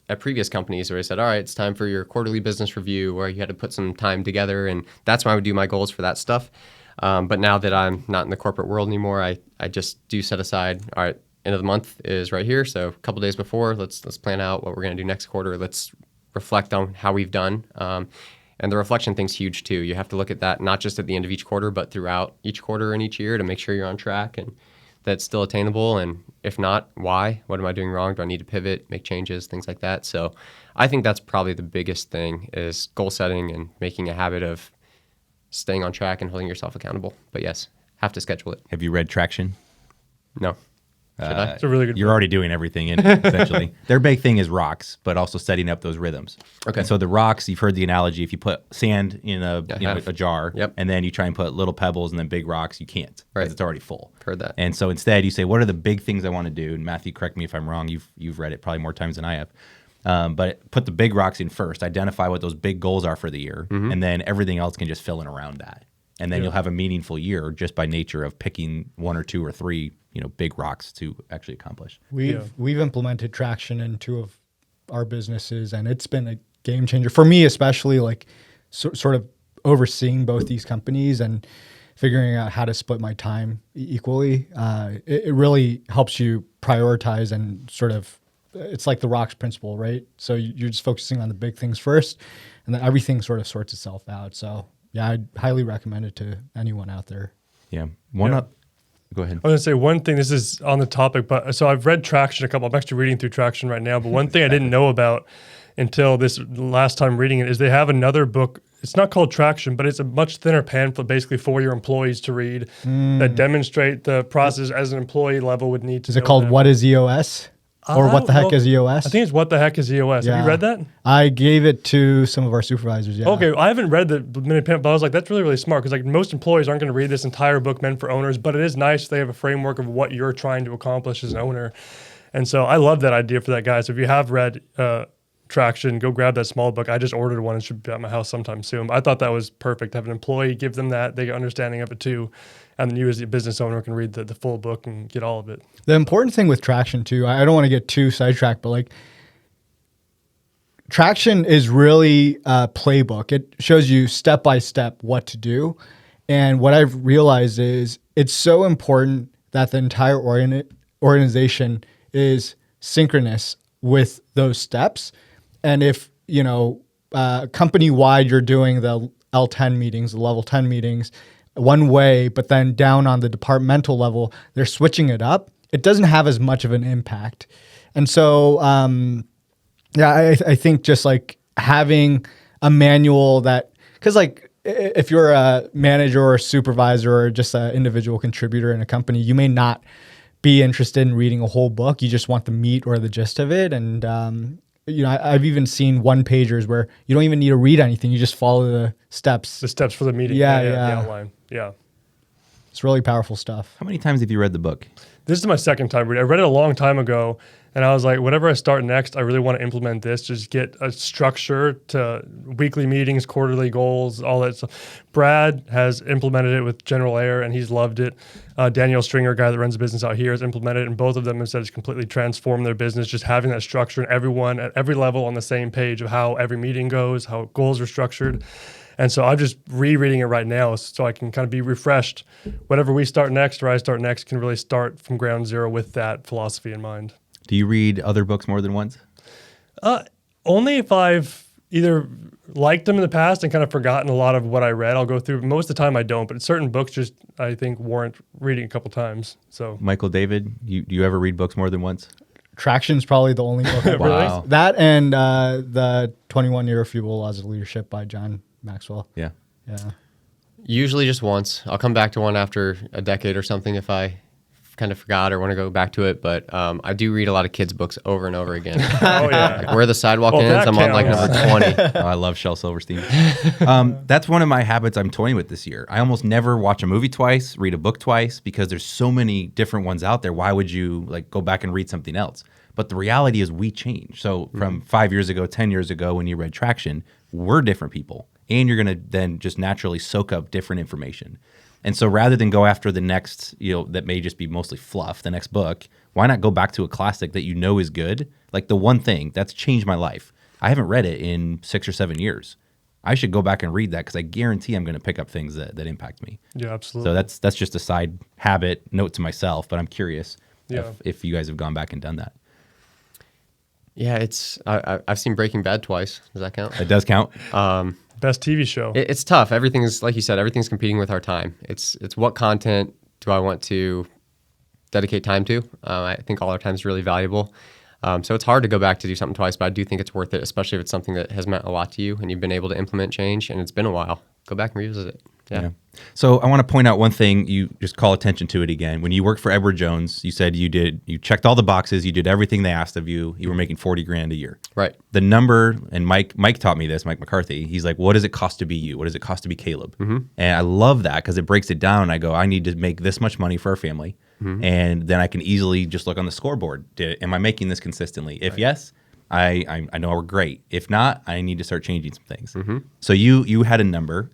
at previous companies where I said, all right, it's time for your quarterly business review, where you had to put some time together. And that's when I would do my goals for that stuff. But now that I'm not in the corporate world anymore, I just do set aside, all right, end of the month is right here. So a couple days before, let's plan out what we're going to do next quarter. Let's reflect on how we've done. And the reflection thing's huge too. You have to look at that not just at the end of each quarter, but throughout each quarter and each year to make sure you're on track and that's still attainable. And if not, why? What am I doing wrong? Do I need to pivot, make changes, things like that? So I think that's probably the biggest thing is goal setting and making a habit of staying on track and holding yourself accountable. But yes, have to schedule it. Have you read Traction? No. Should I? It's a really good You're already doing everything in it, essentially. Their big thing is rocks, but also setting up those rhythms. Okay. And so the rocks, you've heard the analogy, if you put sand in a jar, Yep. and then you try and put little pebbles and then big rocks, you can't, because Right. it's already full. Heard that. And so instead you say, what are the big things I want to do? And Matthew, correct me if I'm wrong, you've read it probably more times than I have. But put the big rocks in first, identify what those big goals are for the year, and then everything else can just fill in around that. And then you'll have a meaningful year just by nature of picking 1 or 2 or 3, big rocks to actually accomplish. We've implemented Traction in 2 of our businesses, and it's been game changer for me, especially like sort of overseeing both these companies and figuring out how to split my time equally. It really helps you prioritize and sort of, it's like the rocks principle, right? So you're just focusing on the big things first, and then everything sort of sorts itself out. So yeah, I'd highly recommend it to anyone out there. Yeah. Yeah. Go ahead. I was going to say one thing, this is on the topic, but so I've read Traction I'm actually reading through Traction right now, but one thing I didn't know about until this last time reading it is they have another book. It's not called Traction, but it's a much thinner pamphlet basically for your employees to read that demonstrate the process as an employee level would need to Is it know called them. What is EOS? Or What the Heck is EOS? I think it's What the Heck is EOS. Have you read that? I gave it to some of our supervisors, yeah. Okay, I haven't read the minute pamphlet, but I was like, that's really, really smart because like most employees aren't going to read this entire book meant for owners, but it is nice they have a framework of what you're trying to accomplish as an owner. And so I love that idea for that guy. So if you have read Traction, go grab that small book. I just ordered one and should be at my house sometime soon. But I thought that was perfect. Have an employee, give them that, they get understanding of it too. And then you as the business owner can read the full book and get all of it. The important thing with Traction too, I don't want to get too sidetracked, but like Traction is really a playbook. It shows you step by step what to do. And what I've realized is it's so important that the entire organization is synchronous with those steps. And if, company-wide you're doing the L10 meetings, the level 10 meetings one way, but then down on the departmental level, they're switching it up, it doesn't have as much of an impact. And so, I think just like having a manual that, because like if you're a manager or a supervisor or just an individual contributor in a company, you may not be interested in reading a whole book. You just want the meat or the gist of it. And, I've even seen one pagers where you don't even need to read anything. You just follow the steps. The steps for the meeting. The outline. Yeah. It's really powerful stuff. How many times have you read the book? This is my second time reading. I read it a long time ago, and I was like, whatever I start next, I really want to implement this. Just get a structure to weekly meetings, quarterly goals, all that stuff. Brad has implemented it with General Air, and he's loved it. Daniel Stringer, guy that runs the business out here, has implemented it, and both of them have said it's completely transformed their business, just having that structure and everyone at every level on the same page of how every meeting goes, how goals are structured. And so I'm just rereading it right now so I can kind of be refreshed. Whatever we start next or I start next can really start from ground zero with that philosophy in mind. Do you read other books more than once? Only if I've either liked them in the past and kind of forgotten a lot of what I read. I'll go through. Most of the time I don't, but certain books just, I think, warrant reading a couple times. So, Michael, David, do you ever read books more than once? Traction's probably the only book I've Wow. read. That and the 21 Irrefutable Laws of Leadership by John Maxwell. Yeah. Yeah. Usually just once. I'll come back to one after a decade or something if I kind of forgot or want to go back to it. But I do read a lot of kids' books over and over again. oh yeah. Like Where the Sidewalk Well, Ends, that I'm on like counts. number 20. Oh, I love Shel Silverstein. That's one of my habits I'm toying with this year. I almost never watch a movie twice, read a book twice, because there's so many different ones out there. Why would you like go back and read something else? But the reality is we change. So from 5 years ago, 10 years ago, when you read Traction, we're different people. And you're going to then just naturally soak up different information. And so rather than go after the next, that may just be mostly fluff, the next book, why not go back to a classic that you know is good? Like the one thing that's changed my life. I haven't read it in 6 or 7 years. I should go back and read that because I guarantee I'm going to pick up things that impact me. Yeah, absolutely. So that's just a side habit note to myself, but I'm curious Yeah. if you guys have gone back and done that. Yeah, I've seen Breaking Bad twice. Does that count? That does count. Best TV show. It's tough. Everything's, like you said, everything's competing with our time. It's what content do I want to dedicate time to? I think all our time is really valuable. So it's hard to go back to do something twice, but I do think it's worth it, especially if it's something that has meant a lot to you and you've been able to implement change and it's been a while. Go back and revisit it. Yeah. So I want to point out one thing. You just call attention to it again. When you worked for Edward Jones, you said you checked all the boxes. You did everything they asked of you. You were making $40,000 a year. Right. The number, and Mike taught me this, Mike McCarthy. He's like, what does it cost to be you? What does it cost to be Caleb? Mm-hmm. And I love that because it breaks it down. I go, I need to make this much money for our family. Mm-hmm. And then I can easily just look on the scoreboard. Am I making this consistently? If yes, I know we're great. If not, I need to start changing some things. Mm-hmm. So you had a number.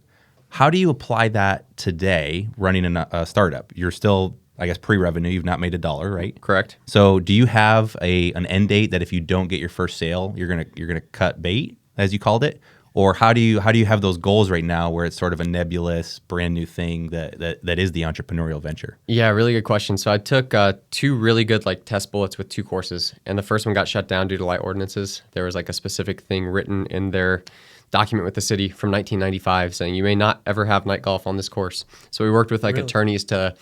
How do you apply that today running a startup? You're still, I guess, pre-revenue. You've not made $1, right? Correct. So do you have an end date that if you don't get your first sale, you're gonna cut bait? as you called it? Or how do you have those goals right now where it's sort of a nebulous, brand new thing that is the entrepreneurial venture? Yeah, really good question. So I took 2 really good like test bullets with 2 courses, and the first one got shut down due to light ordinances. There was like a specific thing written in their document with the city from 1995 saying you may not ever have night golf on this course. So we worked with like attorneys to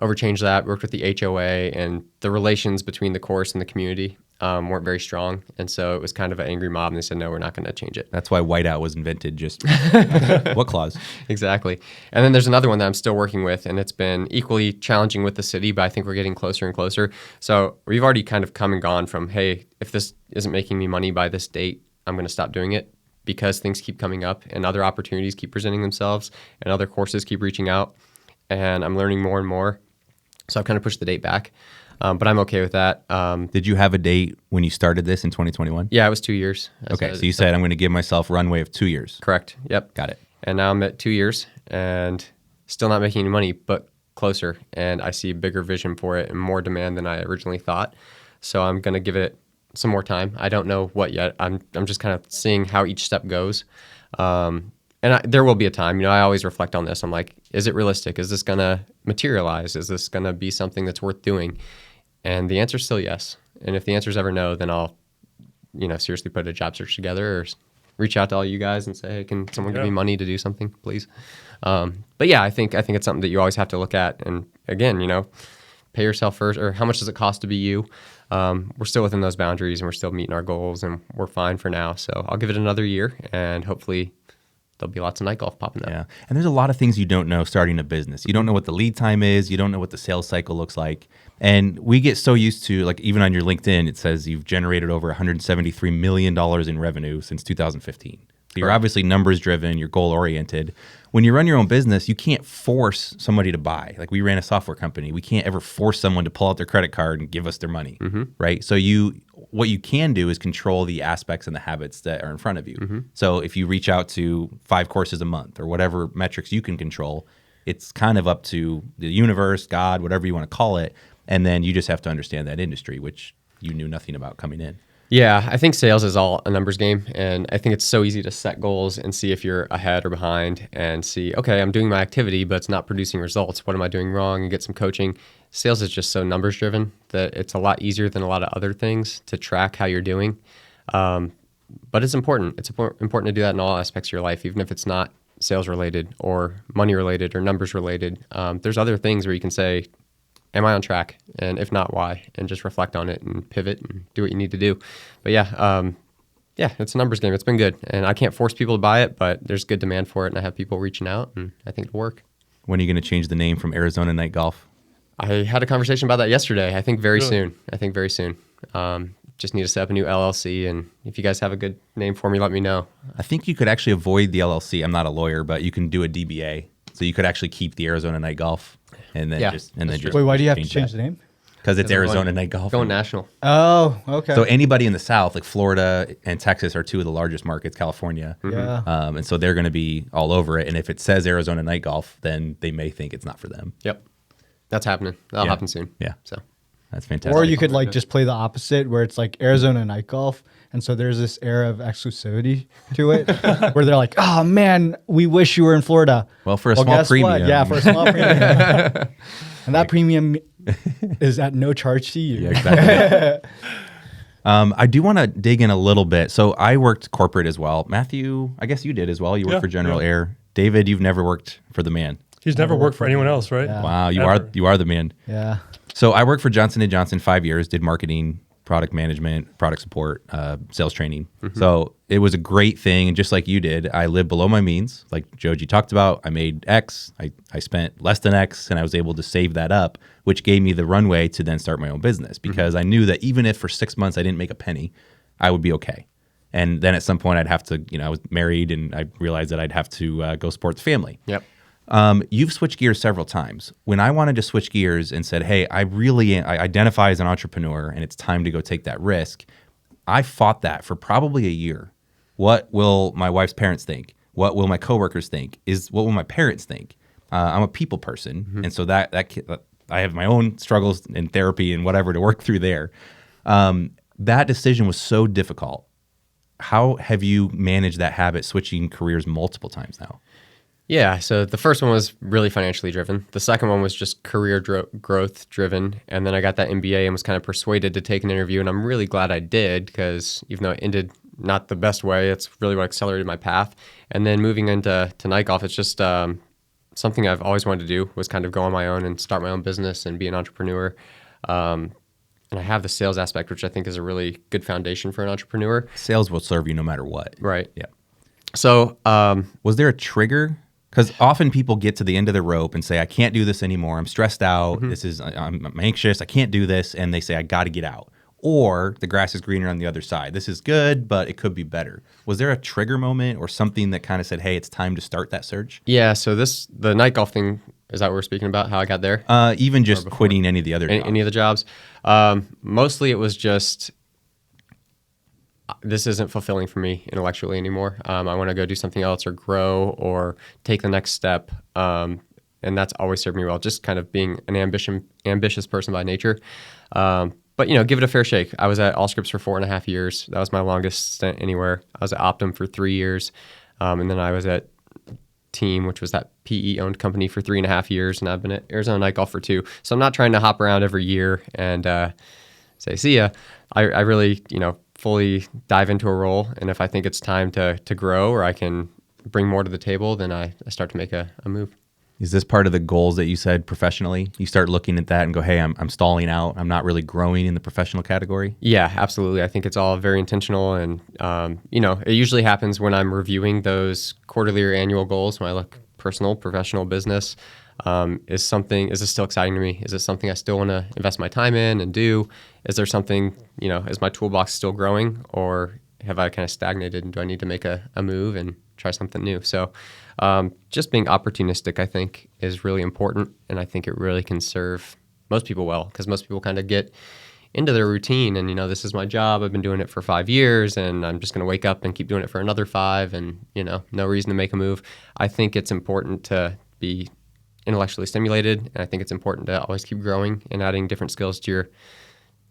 overchange that, worked with the HOA, and the relations between the course and the community weren't very strong. And so it was kind of an angry mob, and they said, no, we're not going to change it. That's why whiteout was invented. Just what clause? Exactly. And then there's another one that I'm still working with, and it's been equally challenging with the city, but I think we're getting closer and closer. So we've already kind of come and gone from, hey, if this isn't making me money by this date, I'm going to stop doing it, because things keep coming up and other opportunities keep presenting themselves and other courses keep reaching out, and I'm learning more and more. So I've kind of pushed the date back, but I'm okay with that. Did you have a date when you started this in 2021? Yeah, it was 2 years. Okay, so you said I'm going to give myself runway of 2 years. Correct. Yep. Got it. And now I'm at 2 years and still not making any money, but closer. And I see a bigger vision for it and more demand than I originally thought. So I'm going to give it some more time. I don't know what yet. I'm just kind of seeing how each step goes. There will be a time, I always reflect on this. I'm like, is it realistic? Is this going to materialize? Is this going to be something that's worth doing? And the answer is still yes. And if the answer is ever no, then I'll, seriously put a job search together or reach out to all you guys and say, hey, can someone give me money to do something, please? But yeah, I think it's something that you always have to look at. And again, pay yourself first, or how much does it cost to be you? We're still within those boundaries and we're still meeting our goals and we're fine for now. So I'll give it another year and hopefully there'll be lots of night golf popping up. Yeah. And there's a lot of things you don't know starting a business. You don't know what the lead time is. You don't know what the sales cycle looks like. And we get so used to, like, even on your LinkedIn, it says you've generated over $173 million in revenue since 2015. So you're obviously numbers driven, you're goal oriented. When you run your own business, you can't force somebody to buy. Like, we ran a software company. We can't ever force someone to pull out their credit card and give us their money, right? So what you can do is control the aspects and the habits that are in front of you. So if you reach out to 5 courses a month or whatever metrics you can control, it's kind of up to the universe, God, whatever you want to call it. And then you just have to understand that industry, which you knew nothing about coming in. Yeah, I think sales is all a numbers game. And I think it's so easy to set goals and see if you're ahead or behind and see, okay, I'm doing my activity, but it's not producing results. What am I doing wrong? And get some coaching. Sales is just so numbers driven that it's a lot easier than a lot of other things to track how you're doing. But it's important. It's important to do that in all aspects of your life, even if it's not sales related or money related or numbers related. There's other things where you can say, am I on track? And if not, why? And just reflect on it and pivot and do what you need to do. But yeah, it's a numbers game. It's been good. And I can't force people to buy it, but there's good demand for it. And I have people reaching out and I think it'll work. When are you going to change the name from Arizona Night Golf? I had a conversation about that yesterday. I think very soon. Just need to set up a new LLC. And if you guys have a good name for me, let me know. I think you could actually avoid the LLC. I'm not a lawyer, but you can do a DBA. So you could actually keep the Arizona Night Golf. And then just wait, why do you have to change the name? Because it's Arizona Night Golf. Going national. Oh, okay. So anybody in the South, like Florida and Texas, are 2 of the largest markets. California, Yeah. And so they're going to be all over it. And if it says Arizona Night Golf, then they may think it's not for them. Yep, that's happening. That'll happen soon. Yeah. So That's fantastic. Or you could like just play the opposite, where it's like Arizona Night Golf, and so there's this air of exclusivity to it, where they're like, "Oh man, we wish you were in Florida." Well, for a small guess premium. what? Yeah, for a small premium, and that premium is at no charge to you. Yeah, exactly. I do want to dig in a little bit. So I worked corporate as well. Matthew, I guess you did as well. You worked for General Air. David, you've never worked for the man. He's never worked for anyone else, right? Yeah. Wow, you Ever. are the man. Yeah. So I worked for Johnson & Johnson 5 years, did marketing, product management, product support, sales training. So it was a great thing. And just like you did, I lived below my means. Like Joji talked about, I made X, I spent less than X, and I was able to save that up, which gave me the runway to then start my own business, because I knew that even if for 6 months I didn't make a penny, I would be okay. And then at some point I'd have to, I was married and I realized that I'd have to go support the family. Yep. You've switched gears several times. When I wanted to switch gears and said, hey, I identify as an entrepreneur and it's time to go take that risk, I fought that for probably a year. What will my wife's parents think? What will my coworkers think? What will my parents think? I'm a people person. And so that I have my own struggles in therapy and whatever to work through there. That decision was so difficult. how have you managed that habit, switching careers multiple times now? Yeah, so the first one was really financially driven. The second one was just career growth driven. And then I got that MBA and was kind of persuaded to take an interview. And I'm really glad I did, because even though it ended not the best way, it's really what accelerated my path. And then moving into night golf, it's just something I've always wanted to do, was kind of go on my own and start my own business and be an entrepreneur. And I have the sales aspect, which I think is a really good foundation for an entrepreneur. Sales will serve you no matter what. Right. Yeah. So was there a trigger? Because often people get to the end of the rope and say, I can't do this anymore. I'm stressed out. I'm anxious. I can't do this. And they say, I got to get out. Or the grass is greener on the other side. This is good, but it could be better. Was there a trigger moment or something that kind of said, hey, it's time to start that search? yeah, so the night golf thing, is that what we're speaking about, how I got there? Even just quitting any of the other jobs. Any of the jobs. Mostly it was just, this isn't fulfilling for me intellectually anymore. I want to go do something else or grow or take the next step. And that's always served me well, just kind of being an ambitious person by nature. But, give it a fair shake. I was at Allscripts for 4.5 years. That was my longest stint anywhere. I was at Optum for 3 years. And then I was at Team, which was that PE-owned company, for 3.5 years. And I've been at Arizona Night Golf for 2. So I'm not trying to hop around every year and say, see ya. I really, fully dive into a role. And if I think it's time to grow or I can bring more to the table, then I start to make a move. Is this part of the goals that you said professionally? You start looking at that and go, hey, I'm stalling out. I'm not really growing in the professional category? Yeah, absolutely. I think it's all very intentional. And, it usually happens when I'm reviewing those quarterly or annual goals, when I look personal, professional, business. Is this still exciting to me? Is it something I still want to invest my time in and do? Is there something, is my toolbox still growing, or have I kind of stagnated, and do I need to make a move and try something new? So just being opportunistic, I think, is really important. And I think it really can serve most people well, because most people kind of get into their routine and, this is my job. I've been doing it for 5 years and I'm just going to wake up and keep doing it for another 5 and, no reason to make a move. I think it's important to be intellectually stimulated. And I think it's important to always keep growing and adding different skills to your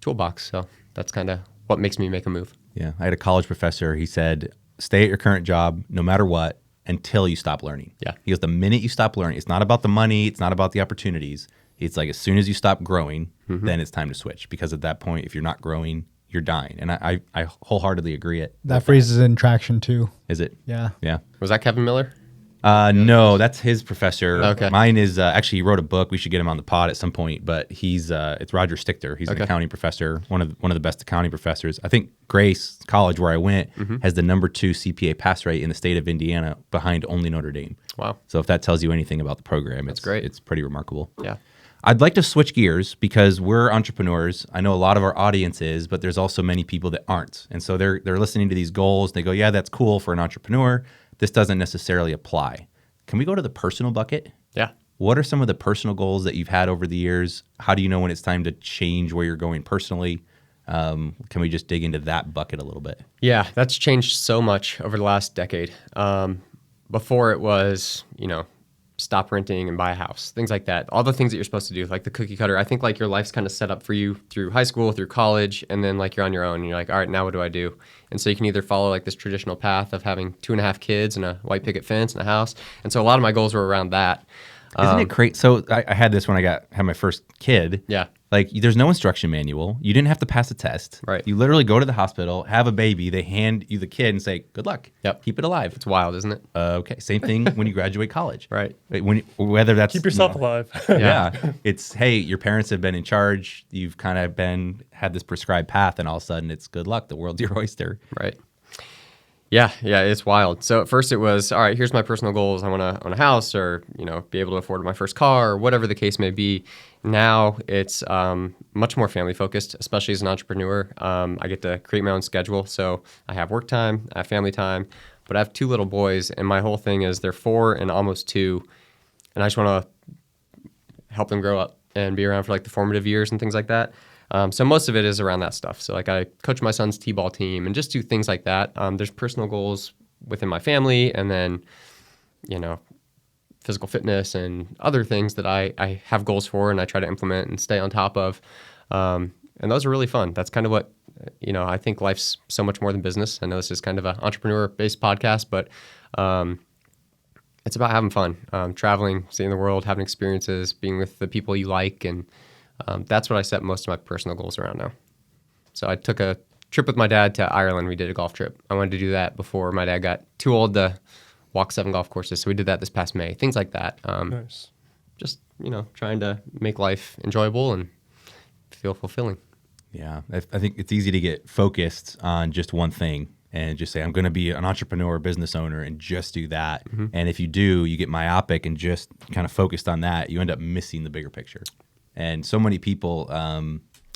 toolbox. So that's kind of what makes me make a move. Yeah. I had a college professor. He said, stay at your current job no matter what until you stop learning. Yeah. He goes, the minute you stop learning, it's not about the money. It's not about the opportunities. It's like as soon as you stop growing, then it's time to switch. Because at that point, if you're not growing, you're dying. And I wholeheartedly agree. That phrase is in traction too. Is it? Yeah. Yeah. Was that Kevin Miller? No, that's his professor. Okay. Mine is actually, he wrote a book. We should get him on the pod at some point. But it's Roger Stichter. He's an accounting professor, one of the best accounting professors. I think Grace College, where I went, has the #2 CPA pass rate in the state of Indiana, behind only Notre Dame. Wow. So if that tells you anything about the program, it's great. It's pretty remarkable. Yeah. I'd like to switch gears because we're entrepreneurs. I know a lot of our audience is, but there's also many people that aren't. And so they're listening to these goals. And they go, yeah, that's cool for an entrepreneur. This doesn't necessarily apply. Can we go to the personal bucket? Yeah. What are some of the personal goals that you've had over the years? How do you know when it's time to change where you're going personally? Can we just dig into that bucket a little bit? Yeah, that's changed so much over the last decade. Before it was, stop renting and buy a house, things like that. All the things that you're supposed to do, like the cookie cutter. I think like your life's kind of set up for you through high school, through college, and then like you're on your own and you're like, all right, now what do I do? And so you can either follow like this traditional path of having 2.5 kids and a white picket fence and a house. And so a lot of my goals were around that. Isn't it crazy? So I had this when I had my first kid. Yeah. Like, there's no instruction manual. You didn't have to pass a test. Right. You literally go to the hospital, have a baby. They hand you the kid and say, good luck. Yep. Keep it alive. It's wild, isn't it? Okay. Same thing when you graduate college. Right. Whether that's... Keep yourself alive. Yeah. It's, hey, your parents have been in charge. You've kind of had this prescribed path, and all of a sudden it's good luck. The world's your oyster. Right. Yeah, it's wild. So at first it was, all right, here's my personal goals. I want to own a house or, be able to afford my first car or whatever the case may be. Now it's much more family focused, especially as an entrepreneur. I get to create my own schedule. So I have work time, I have family time, but I have 2 little boys and my whole thing is they're 4 and almost 2. And I just want to help them grow up and be around for like the formative years and things like that. So most of it is around that stuff. So like I coach my son's t-ball team and just do things like that. There's personal goals within my family and then, physical fitness and other things that I have goals for and I try to implement and stay on top of. And those are really fun. That's kind of what, I think life's so much more than business. I know this is kind of an entrepreneur-based podcast, but it's about having fun, traveling, seeing the world, having experiences, being with the people you like. And that's what I set most of my personal goals around now. So I took a trip with my dad to Ireland. We did a golf trip. I wanted to do that before my dad got too old to walk 7 golf courses. So we did that this past May, things like that. Nice. Just, trying to make life enjoyable and feel fulfilling. Yeah, I think it's easy to get focused on just one thing and just say, I'm going to be an entrepreneur, business owner, and just do that. Mm-hmm. And if you do, you get myopic and just kind of focused on that, you end up missing the bigger picture. And so many people,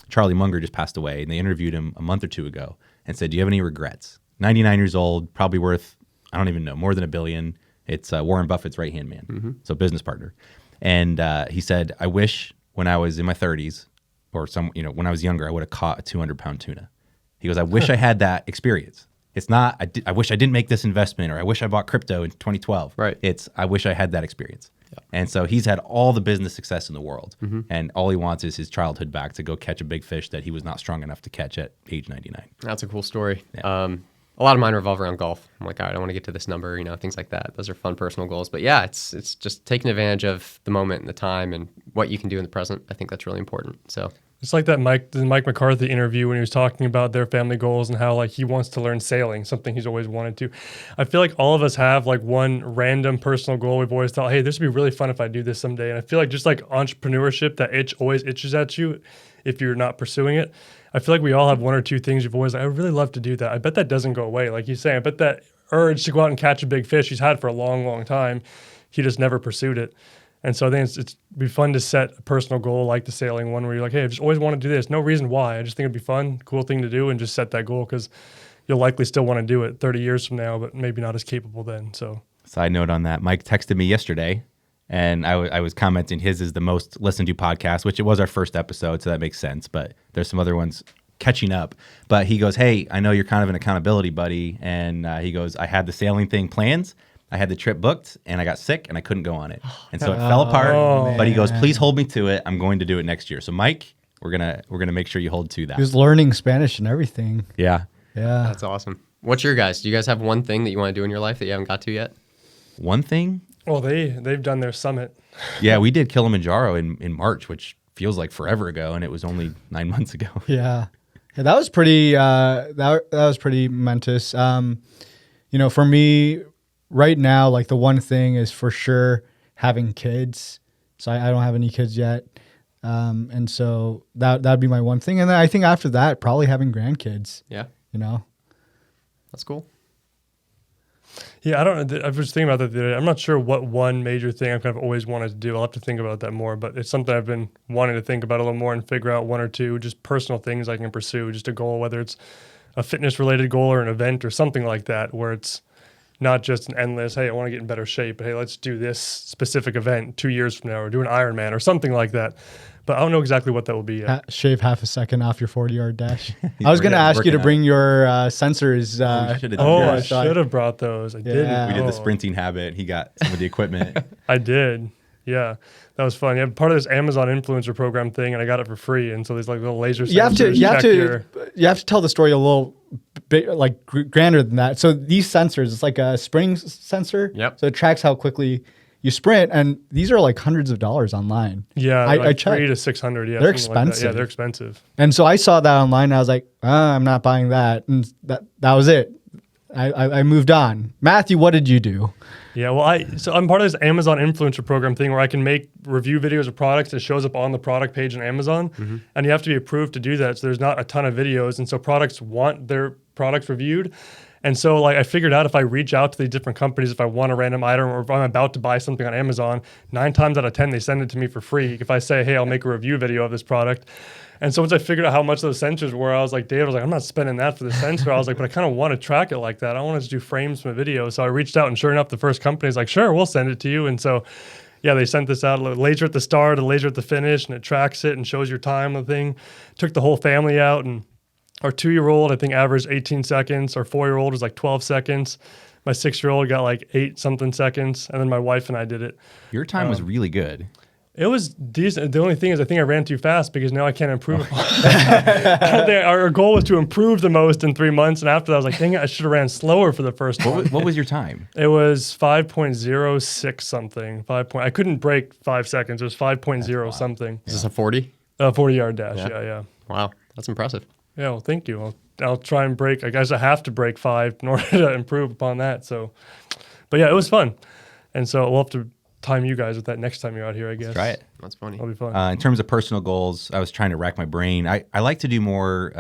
Charlie Munger just passed away, and they interviewed him a month or 2 ago and said, do you have any regrets? 99 years old, probably worth, I don't even know, more than $1 billion. It's Warren Buffett's right-hand man, so business partner. And he said, I wish when I was in my 30s, or when I was younger, I would have caught a 200-pound tuna. He goes, I wish I had that experience. It's not, I wish I didn't make this investment, or I wish I bought crypto in 2012. Right. It's, I wish I had that experience. Yeah. And so he's had all the business success in the world. And all he wants is his childhood back to go catch a big fish that he was not strong enough to catch at age 99. That's a cool story. Yeah. A lot of mine revolve around golf. I'm like, all right, I want to get to this number, things like that. Those are fun personal goals. But yeah, it's just taking advantage of the moment and the time and what you can do in the present. I think that's really important. So it's like that Mike McCarthy interview when he was talking about their family goals and how like he wants to learn sailing, something he's always wanted to. I feel like all of us have like one random personal goal we've always thought, hey, this would be really fun if I do this someday. And I feel like just like entrepreneurship, that always itches at you if you're not pursuing it. I feel like we all have one or two things you've always like, I would really love to do that. I bet that doesn't go away. Like he's saying, I bet that urge to go out and catch a big fish he's had for a long, long time. He just never pursued it. And so I think it's be fun to set a personal goal like the sailing one where you're like, hey, I just always want to do this. No reason why. I just think it'd be fun, cool thing to do, and just set that goal because you'll likely still want to do it 30 years from now, but maybe not as capable then. So side note on that, Mike texted me yesterday, and I was commenting his is the most listened to podcast, which it was our first episode, so that makes sense. But there's some other ones catching up. But he goes, hey, I know you're kind of an accountability buddy. And he goes, I had the sailing thing plans. I had the trip booked and I got sick and I couldn't go on it. And so it fell apart, but he goes, please hold me to it. I'm going to do it next year. So Mike, we're going to make sure you hold to that. He was learning Spanish and everything. Yeah. Yeah. That's awesome. What's your guys? Do you guys have one thing that you want to do in your life that you haven't got to yet? One thing? Well, they've done their summit. Yeah, we did Kilimanjaro in March, which feels like forever ago, and it was only 9 months ago. Yeah. Yeah, that was pretty that was pretty momentous. For me right now, like the one thing is for sure having kids. So I don't have any kids yet. And so that'd be my one thing. And then I think after that, probably having grandkids. Yeah. That's cool. Yeah, I don't know. I was thinking about that the other day. I'm not sure what one major thing I've kind of always wanted to do. I'll have to think about that more, but it's something I've been wanting to think about a little more and figure out one or two just personal things I can pursue, just a goal, whether it's a fitness-related goal or an event or something like that, where it's not just an endless, hey, I want to get in better shape, but hey, let's do this specific event 2 years from now or do an Ironman or something like that. But I don't know exactly what that will be yet. Shave half a second off your 40-yard dash. I was going to ask you to bring your sensors. I should have brought those. I didn't. We did the sprinting habit. He got some of the equipment. I did. Yeah, that was fun. Yeah, part of this Amazon influencer program thing, and I got it for free. And so there's like little laser sensors. You have to tell the story a little bit like grander than that. So these sensors, it's like a spring sensor. Yep. So it tracks how quickly you sprint, and these are like hundreds of dollars online. Yeah, I checked. $300 to $600. Yeah, they're expensive. Like yeah, they're expensive. And so I saw that online, and I was like, I'm not buying that, and that was it. I moved on. Matthew, what did you do? Yeah, well, I'm part of this Amazon influencer program thing where I can make review videos of products that shows up on the product page on Amazon, and you have to be approved to do that. So there's not a ton of videos, and so products want their products reviewed. And so like I figured out if I reach out to the different companies, if I want a random item or if I'm about to buy something on Amazon, 9 times out of 10, they send it to me for free. If I say, hey, I'll make a review video of this product. And so once I figured out how much those sensors were, I was like, Dave, I'm not spending that for the sensor. I was like, but I kind of want to track it like that. I want to do frames from a video. So I reached out, and sure enough, the first company is like, sure, we'll send it to you. And so, yeah, they sent this out, a laser at the start, a laser at the finish, and it tracks it and shows your time on the thing. Took the whole family out, and our 2-year-old, I think, averaged 18 seconds. Our 4-year-old was like 12 seconds. My 6-year-old got like 8-something seconds. And then my wife and I did it. Your time was really good. It was decent. The only thing is, I think I ran too fast because now I can't improve. Our goal was to improve the most in 3 months, and after that, I was like, dang it, I should have ran slower for the first one. What was your time? It was 5.06 something. I couldn't break 5 seconds. It was 5.0 something. Is this a 40? 40-yard dash. Yeah. Wow, that's impressive. Yeah. Well, thank you. I'll try and break. I guess I have to break 5 in order to improve upon that. So, but yeah, it was fun, and so we'll have to time you guys with that next time you're out here, I guess. Try it. That's funny. It'll be fun. In terms of personal goals, I was trying to rack my brain. I like to do more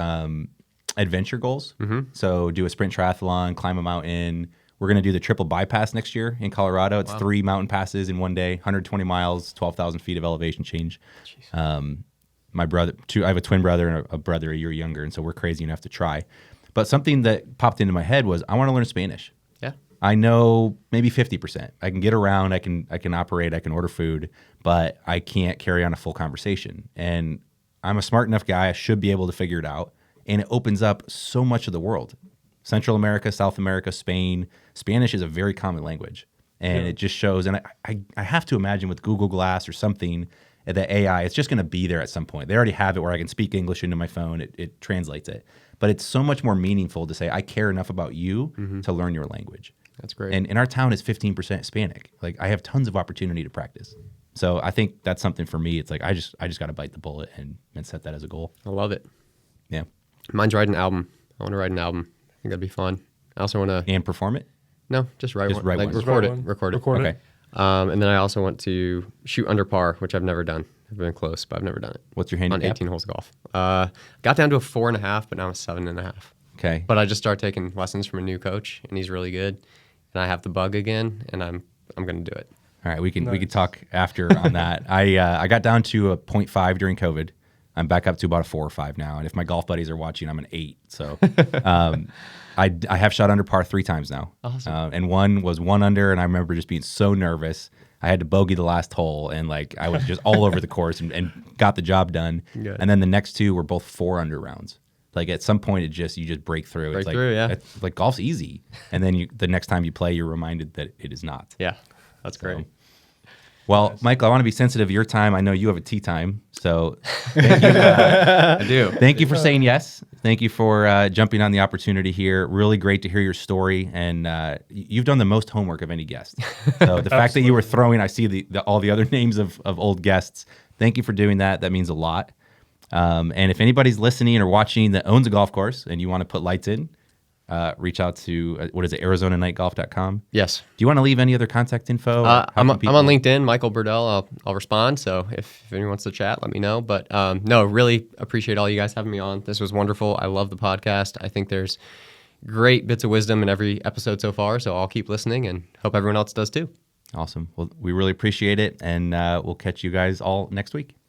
adventure goals. So do a sprint triathlon, climb a mountain. We're going to do the triple bypass next year in Colorado. It's 3 mountain passes in one day, 120 miles, 12,000 feet of elevation change. My brother, I have a twin brother and a brother a year younger, and so we're crazy enough to try. But something that popped into my head was I want to learn Spanish. Yeah. I know maybe 50%. I can get around, I can operate, I can order food, but I can't carry on a full conversation. And I'm a smart enough guy, I should be able to figure it out. And it opens up so much of the world. Central America, South America, Spain. Spanish is a very common language. And it just shows, and I have to imagine with Google Glass or something, that AI, it's just going to be there at some point. They already have it where I can speak English into my phone. It translates it. But it's so much more meaningful to say, I care enough about you to learn your language. That's great. And our town is 15% Hispanic. Like, I have tons of opportunity to practice. So I think that's something for me. It's like, I just got to bite the bullet and set that as a goal. I love it. Yeah. Mine's write an album. I want to write an album. I think that'd be fun. I also want to... And perform it? No, just write one. write like, one. record it. Just Record it. Record Okay. it. And then I also want to shoot under par, which I've never done. I've been close, but I've never done it. What's your On handicap? 18 holes of golf. Got down to a 4.5, but now I'm a 7.5. Okay. But I just started taking lessons from a new coach, and he's really good. And I have the bug again, and I'm going to do it. All right, we can talk after on that. I got down to a 0.5 during COVID. I'm back up to about a 4 or 5 now. And if my golf buddies are watching, I'm an 8. So I have shot under par 3 times now. Awesome. And one was 1 under, and I remember just being so nervous. I had to bogey the last hole, and like I was just all over the course and got the job done. Good. And then the next 2 were both 4 under rounds. Like at some point, you just break through. Break it's like, through, yeah. It's like golf's easy, and then the next time you play, you're reminded that it is not. Yeah, that's great. Well, Michael, I want to be sensitive of your time. I know you have a tea time, so thank you. I do. Thank you for saying yes. Thank you for jumping on the opportunity here. Really great to hear your story, and you've done the most homework of any guest. So the fact that you were throwing, I see all the other names of old guests. Thank you for doing that. That means a lot. And if anybody's listening or watching that owns a golf course and you want to put lights in, reach out to, ArizonaNightGolf.com. Yes. Do you want to leave any other contact info? I'm on LinkedIn, Michael Burdell. I'll respond. So if anyone wants to chat, let me know. But no, really appreciate all you guys having me on. This was wonderful. I love the podcast. I think there's great bits of wisdom in every episode so far. So I'll keep listening and hope everyone else does too. Awesome. Well, we really appreciate it. And we'll catch you guys all next week.